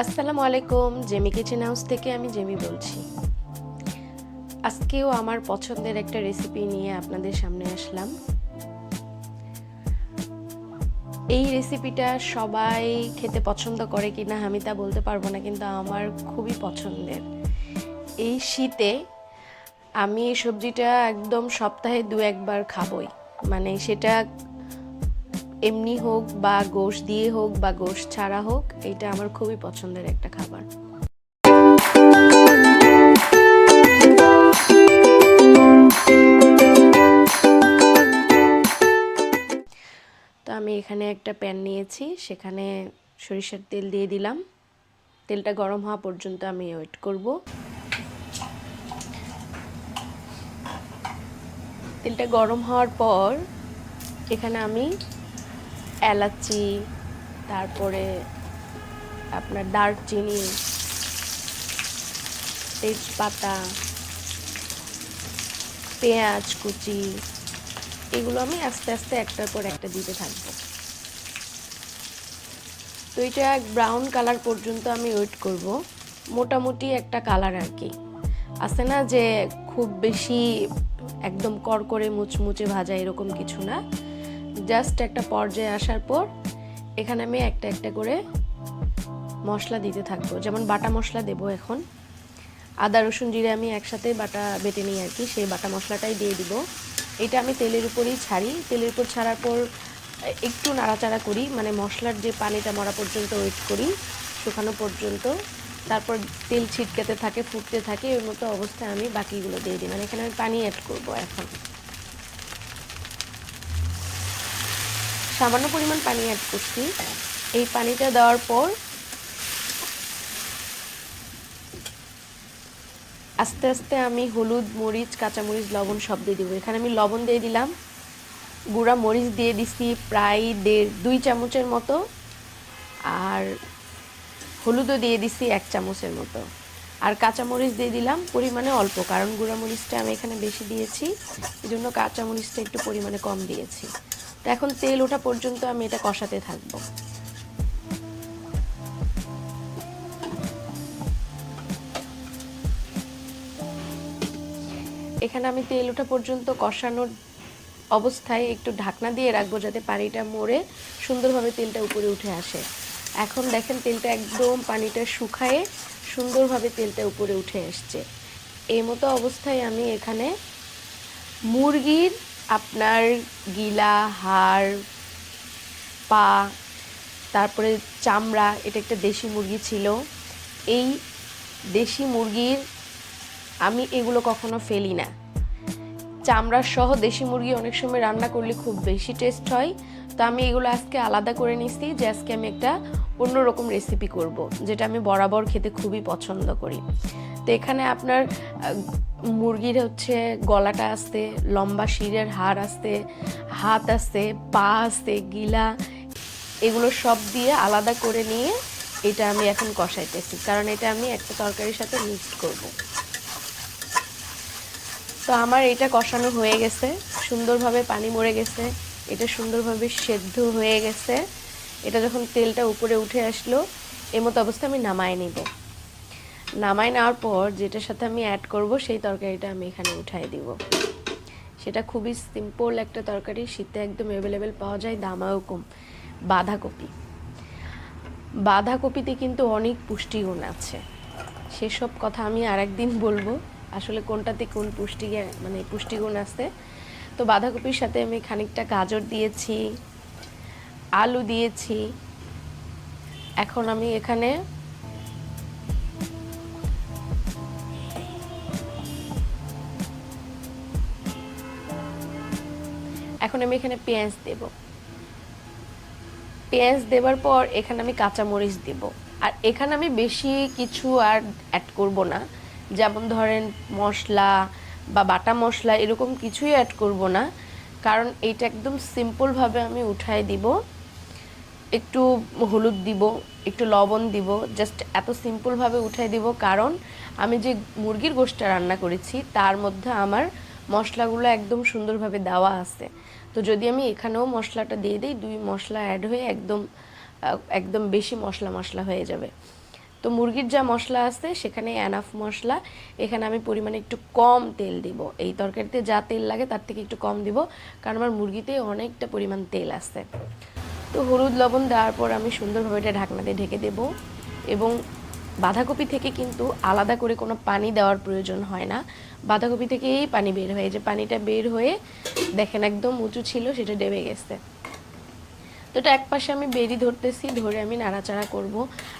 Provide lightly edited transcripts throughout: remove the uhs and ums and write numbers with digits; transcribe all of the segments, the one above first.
আসসালামু আলাইকুম, Jamie kitchen house থেকে আমি জেমি বলছি। আজকেও আমার পছন্দের একটা রেসিপি নিয়ে আপনাদের সামনে আসলাম। এই রেসিপিটা সবাই খেতে পছন্দ করে কিনা আমি তা বলতে পারবো না, কিন্তু আমার খুবই পছন্দের। এই শীতে আমি এই সবজিটা একদম সপ্তাহে 2-1 বার খাবই, মানে সেটা এমনি হোক বা গোশ দিয়ে হোক বা গোশ ছাড়া হোক, এটা আমার খুবই পছন্দের একটা খাবার। তো আমি এখানে একটা প্যান নিয়েছি, সেখানে সরিষার তেল দিয়ে দিলাম। তেলটা গরম হওয়া পর্যন্ত আমি ওয়েট করব। তেলটা গরম হওয়ার পর এখানে আমি এলাচি, তারপরে আপনার দারচিনি, তেজপাতা, পেঁয়াজ কুচি, এগুলো আমি আস্তে আস্তে একটার পর একটা দিতে থাকবো। তো এটা ব্রাউন কালার পর্যন্ত আমি ওয়েট করব, মোটামুটি একটা কালার আর কি। আছে না যে খুব বেশি একদম কড়কড়ে মুচমুচে ভাজা, এরকম কিছু না, জাস্ট একটা পর্যায়ে আসার পর এখানে আমি একটা একটা করে মশলা দিতে থাকবো। যেমন বাটা মশলা দেব, এখন আদা রসুন জিরে আমি একসাথে বেটে নিই আর কি, সেই বাটা মশলাটাই দিয়ে দিব। এটা আমি তেলের উপরেই ছাড়ি, তেলের উপর ছাড়ার পর একটু নাড়াচাড়া করি, মানে মশলার যে পানিটা মরা পর্যন্ত ওয়েট করি, শুকানো পর্যন্ত। তারপর তেল ছিটকাতে থাকে, ফুটতে থাকে, এর মতো অবস্থায় আমি বাকিগুলো দিয়ে দিই। মানে এখানে আমি পানি অ্যাড করব। এখন সামান্য পরিমাণ পানি অ্যাড করছি। এই পানিটা দেওয়ার পর আস্তে আস্তে আমি হলুদ, মরিচ, কাঁচামরিচ, লবণ সব দিয়ে দিব। এখানে আমি লবণ দিয়ে দিলাম, গুঁড়া মরিচ দিয়ে দিছি প্রায় 2 চামচের মতো, আর হলুদও দিয়ে দিছি 1 চামচের মতো, আর কাঁচামরিচ দিয়ে দিলাম পরিমাণে অল্প, কারণ গুঁড়া মরিচটা আমি এখানে বেশি দিয়েছি, এই জন্য কাঁচামরিচটা একটু পরিমাণে কম দিয়েছি। তো এখন তেল ওঠা পর্যন্ত আমি এটা কষাতে থাকবো। এখানে আমি তেল ওঠা পর্যন্ত কষানোর অবস্থায় একটু ঢাকনা দিয়ে রাখবো, যাতে পানিটা মরে সুন্দরভাবে তেলটা উপরে উঠে আসে। এখন দেখেন তেলটা একদম পানিটা শুকায়ে সুন্দরভাবে তেলটা উপরে উঠে আসছে। এই মতো অবস্থায় আমি এখানে মুরগির আপনার গিলা, হাড়, পা, তারপরে চামড়া, এটা একটা দেশি মুরগি ছিল। এই দেশি মুরগির আমি এগুলো কখনো ফেলি না। চামড়া সহ দেশি মুরগি অনেক সময় রান্না করলে খুব বেশি টেস্ট হয়। তো আমি এগুলো আজকে আলাদা করে নিচ্ছি, যে আজকে আমি একটা অন্যরকম রেসিপি করব, যেটা আমি বরাবর খেতে খুবই পছন্দ করি। তো এখানে আপনার মুরগির হচ্ছে গলাটা আছে, লম্বা শিরের হাড় আছে, হাত আছে, পা আছে, গিলা, এগুলো সব দিয়ে আলাদা করে নিয়ে এটা আমি এখন কষাইতেছি, কারণ এটা আমি একটা তরকারির সাথে মিক্স করব। তো আমার এটা কষানো হয়ে গেছে, সুন্দরভাবে পানি মরে গেছে, এটা সুন্দরভাবে সেদ্ধ হয়ে গেছে। এটা যখন তেলটা উপরে উঠে আসলো, এর মতো অবস্থা আমি নামায় নিব। নামায় নেওয়ার পর যেটার সাথে আমি অ্যাড করব, সেই তরকারিটা আমি এখানে উঠাই দিব। সেটা খুবই সিম্পল একটা তরকারি, শীতে একদম অ্যাভেলেবেল পাওয়া যায়, দামও কম। বাঁধাকপি। বাঁধাকপিতে কিন্তু অনেক পুষ্টিগুণ আছে, সেসব কথা আমি আরেকদিন বলবো, আসলে কোনটাতে কোন পুষ্টিগুণ আছে। তো বাঁধাকপির সাথে আমি খানিকটা গাজর দিয়েছি, আলু দিয়েছি। এখন আমি এখানে পেঁয়াজ দেব। পেঁয়াজ দেওয়ার পর এখানে আমি কাঁচামরিচ দেব। আর এখানে আমি বেশি কিছু আর অ্যাড করব না, যেমন ধরেন মশলা বা বাটা মশলা এরকম কিছুই অ্যাড করব না, কারণ এইটা একদম সিম্পলভাবে আমি উঠাই দিব। একটু হলুদ দিব, একটু লবণ দিব, জাস্ট এত সিম্পলভাবে উঠাই দিব, কারণ আমি যে মুরগির গোশটা রান্না করেছি তার মধ্যে আমার মশলাগুলো একদম সুন্দরভাবে দেওয়া আছে। তো যদি আমি এখানেও মশলাটা দিয়ে দিই, দুই মশলা অ্যাড হয়ে একদম একদম বেশি মশলা মশলা হয়ে যাবে। তো মুরগির যা মশলা আছে সেখানে এনাফ মশলা, এখানে আমি পরিমাণে একটু কম তেল দিব। এই তরকারিতে যা তেল লাগে তার থেকে একটু কম দিব, কারণ আমার মুরগিতে অনেকটা পরিমাণ তেল আছে। তো হলুদ লবণ দেওয়ার পর আমি সুন্দরভাবে এটা ঢাকনা দিয়ে ঢেকে দেব। এবং বাঁধাকপি থেকে কিন্তু আলাদা করে কোনো পানি দেওয়ার প্রয়োজন হয় না, বাঁধাকপি থেকেই পানি বের হয়ে, যে পানিটা বের হয়ে দেখেন একদম উঁচু ছিল সেটা ডেবে গেছে। তো এটা একপাশে আমি বেরি ধরতেছি, ধরে আমি নাড়াচাড়া করব।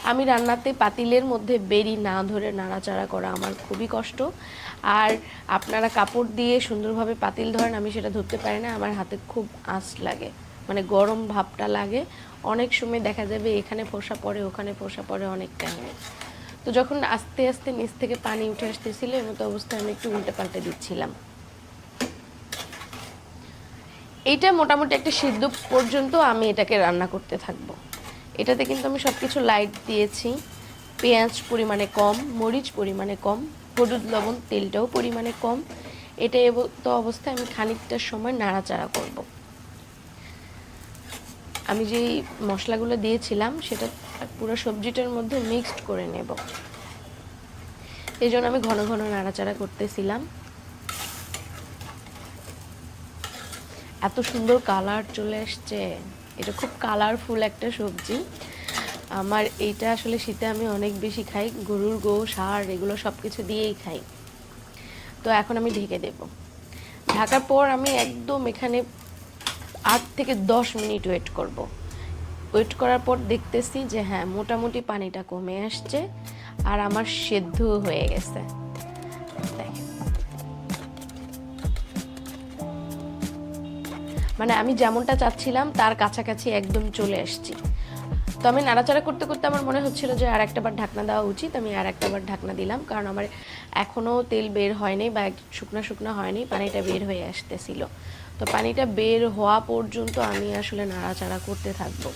আমি রান্নাতে পাতিলের মধ্যে বেরি না ধরে নাড়াচাড়া করা আমার খুবই কষ্ট। আর আপনারা কাপড় দিয়ে সুন্দরভাবে পাতিল ধরেন, আমি সেটা ধরতে পারি না, আমার হাতে খুব আঁচ লাগে, মানে গরম ভাবটা লাগে। অনেক সময় দেখা যাবে এখানে ফোসা পড়ে, ওখানে ফোসা পড়ে, অনেক টাইমে। তো যখন আস্তে আস্তে নিচ থেকে পানি উঠে আসতেছিল, এমতো অবস্থায় আমি একটু উল্টে পাল্টে দিচ্ছিলাম। এইটা মোটামুটি একটা সিদ্ধ পর্যন্ত আমি এটাকে রান্না করতে থাকবো। এটাতে কিন্তু আমি সব কিছু লাইট দিয়েছি, পেঁয়াজ পরিমাণে কম, মরিচ পরিমাণে কম, হলুদ লবণ তেলটাও পরিমাণে কম। এটা তো অবস্থায় আমি খানিকটা সময় নাড়াচাড়া করব। আমি যেই মশলাগুলো দিয়েছিলাম সেটা পুরো সবজিটার মধ্যে মিক্সড করে নেব, এই জন্য আমি ঘন ঘন নাড়াচাড়া করতেছিলাম। এত সুন্দর কালার চলে আসছে, এটা খুব কালারফুল একটা সবজি। আমার এইটা আসলে শীতে আমি অনেক বেশি খাই, গরুর গোশ, হাড় এগুলো সব কিছু দিয়েই খাই। তো এখন আমি ঢেকে দেব। ঢাকার পর আমি একদম এখানে 8 থেকে 10 মিনিট ওয়েট করব। ওয়েট করার পর দেখতেছি যে হ্যাঁ, মোটামুটি পানিটা কমে আসছে আর আমার সেদ্ধ হয়ে গেছে। মানে আমি যেমনটা চাচ্ছিলাম তার কাছাকাছি একদম চলে আসছি। তো আমি নাড়াচাড়া করতে করতে আমার মনে হচ্ছিল যে আর একটা বার ঢাকনা দেওয়া উচিত, আমি আর একটা বার ঢাকনা দিলাম, কারণ আমার এখনও তেল বের হয়নি বা শুকনা শুকনা হয়নি, পানিটা বের হয়ে আসতেছিল। তো পানিটা বের হওয়া পর্যন্ত আমি আসলে নাড়াচাড়া করতে থাকবো।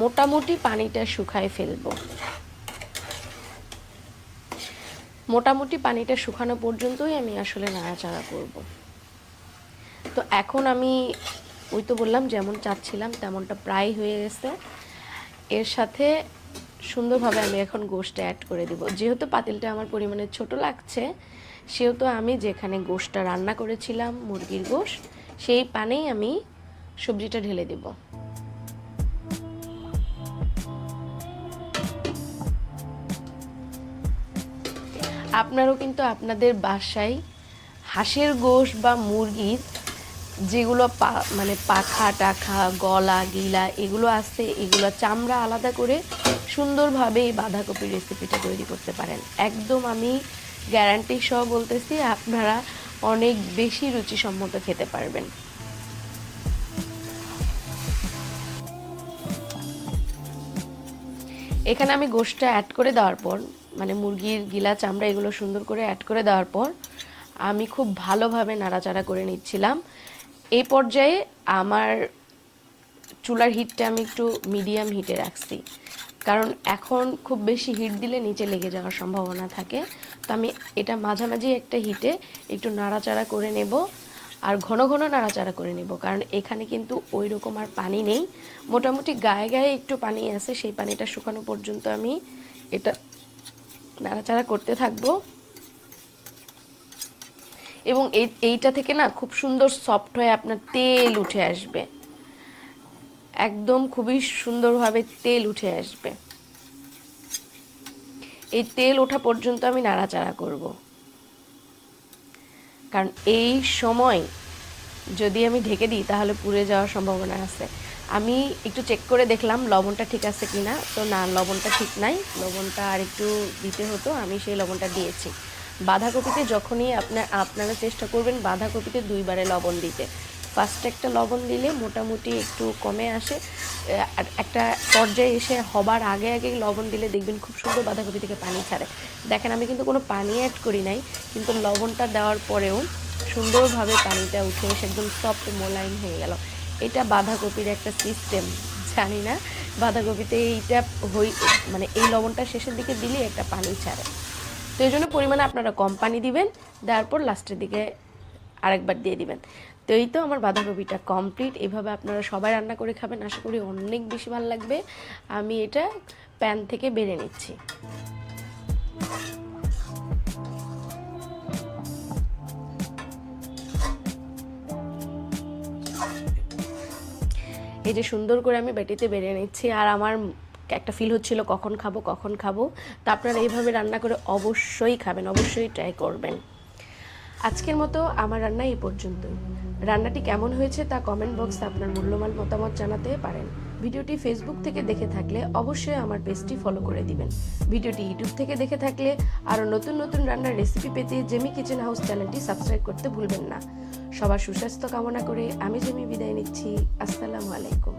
মোটামুটি পানিটা শুকায় ফেলবো, মোটামুটি পানিটা শুকানো পর্যন্তই আমি আসলে নাড়াচাড়া করব। তো এখন আমি ওই তো বললাম যেমন চাচ্ছিলাম তেমনটা প্রায় হয়ে গেছে। এর সাথে সুন্দরভাবে আমি এখন গোশটা অ্যাড করে দিব। যেহেতু পাতিলটা আমার পরিমাণে ছোট লাগছে, সেহেতু আমি যেখানে গোশটা রান্না করেছিলাম মুরগির গোশ, সেই পানেই আমি সবজিটা ঢেলে দেব। আপনারাও কিন্তু আপনাদের বাসায় হাঁসের গোশ বা মুরগির যেগুলো মানে পাখা টাখা গলা গিলা এগুলো আছে, এগুলো চামড়া আলাদা করে সুন্দরভাবে এই বাঁধাকপির রেসিপিটা তৈরি করতে পারেন। একদম আমি গ্যারান্টি সহ বলতেছি, আপনারা অনেক বেশি রুচিসম্মত খেতে পারবেন। এখানে আমি গোশটা অ্যাড করে দেওয়ার পর, মানে মুরগির গিলা চামড়া এগুলো সুন্দর করে অ্যাড করে দেওয়ার পর আমি খুব ভালোভাবে নাড়াচাড়া করে নিচ্ছিলাম। এই পর্যায়ে আমার চুলার হিটটা আমি একটু মিডিয়াম হিটে রাখছি, কারণ এখন খুব বেশি হিট দিলে নিচে লেগে যাওয়ার সম্ভাবনা থাকে। তো আমি এটা মাঝামাঝি একটা হিটে একটু নাড়াচাড়া করে নেব, আর ঘন ঘন নাড়াচাড়া করে নেব, কারণ এখানে কিন্তু ওই রকম আর পানি নেই, মোটামুটি গায়ে গায়ে একটু পানি আছে। সেই পানিটা শুকানো পর্যন্ত আমি এটা নাড়াচাড়া করতে থাকবো। এবং এইটা থেকে না খুব সুন্দর সফট হয়ে আপনার তেল উঠে আসবে, একদম খুবই সুন্দরভাবে তেল উঠে আসবে। এই তেল ওঠা পর্যন্ত আমি নাড়াচাড়া করব, কারণ এই সময় যদি আমি ঢেকে দিই তাহলে পুড়ে যাওয়ার সম্ভাবনা আছে। আমি একটু চেক করে দেখলাম লবণটা ঠিক আছে কিনা, তো না, লবণটা ঠিক নাই, লবণটা আর একটু দিতে হতো, আমি সেই লবণটা দিয়েছি। বাঁধাকপিতে যখনই আপনারা চেষ্টা করবেন বাঁধাকপিতে 2 বারে লবণ দিতে। ফার্স্টে একটা লবণ দিলে মোটামুটি একটু কমে আসে, আর একটা পর্যায়ে এসে হবার আগে আগে লবণ দিলে দেখবেন খুব সুন্দর বাঁধাকপি থেকে পানি ছাড়ে। দেখেন আমি কিন্তু কোনো পানি অ্যাড করি নাই, কিন্তু লবণটা দেওয়ার পরেও সুন্দরভাবে পানিটা উঠে এসে একদম সফট মোলায়েম হয়ে গেল। এটা বাঁধাকপির একটা সিস্টেম, জানি না বাঁধাকপিতে এইটা মানে এই লবণটা শেষের দিকে দিলে একটা পানি ছাড়ে। তো এই জন্য পরিমাণে আপনারা কম পানি দিবেন, দেওয়ার পর লাস্টের দিকে আরেকবার দিয়ে দিবেন। তো এই তো আমার বাঁধাকপিটা কমপ্লিট। এভাবে আপনারা সবাই রান্না করে খাবেন, আশা করি অনেক বেশি ভালো লাগবে। আমি এটা প্যান থেকে বেড়ে নিচ্ছি। এই যে সুন্দর করে আমি বাটিতে বেড়ে নিচ্ছি, আর আমার একটা ফিল হচ্ছিল কখন খাবো কখন খাবো। তা আপনারা এইভাবে রান্না করে অবশ্যই খাবেন, অবশ্যই ট্রাই করবেন। আজকের মতো আমার রান্না এই পর্যন্তই। রান্নাটি কেমন হয়েছে তা কমেন্ট বক্সে আপনার মূল্যবান মতামত জানাতে পারেন। ভিডিওটি ফেসবুক থেকে দেখে থাকলে অবশ্যই আমার পেজটি ফলো করে দিবেন। ভিডিওটি ইউটিউব থেকে দেখে থাকলে আরও নতুন নতুন রান্নার রেসিপি পেতে জেমি কিচেন হাউস চ্যানেলটি সাবস্ক্রাইব করতে ভুলবেন না। সবার সুস্বাস্থ্য কামনা করে আমি জেমি বিদায় নিচ্ছি। আসসালামু আলাইকুম।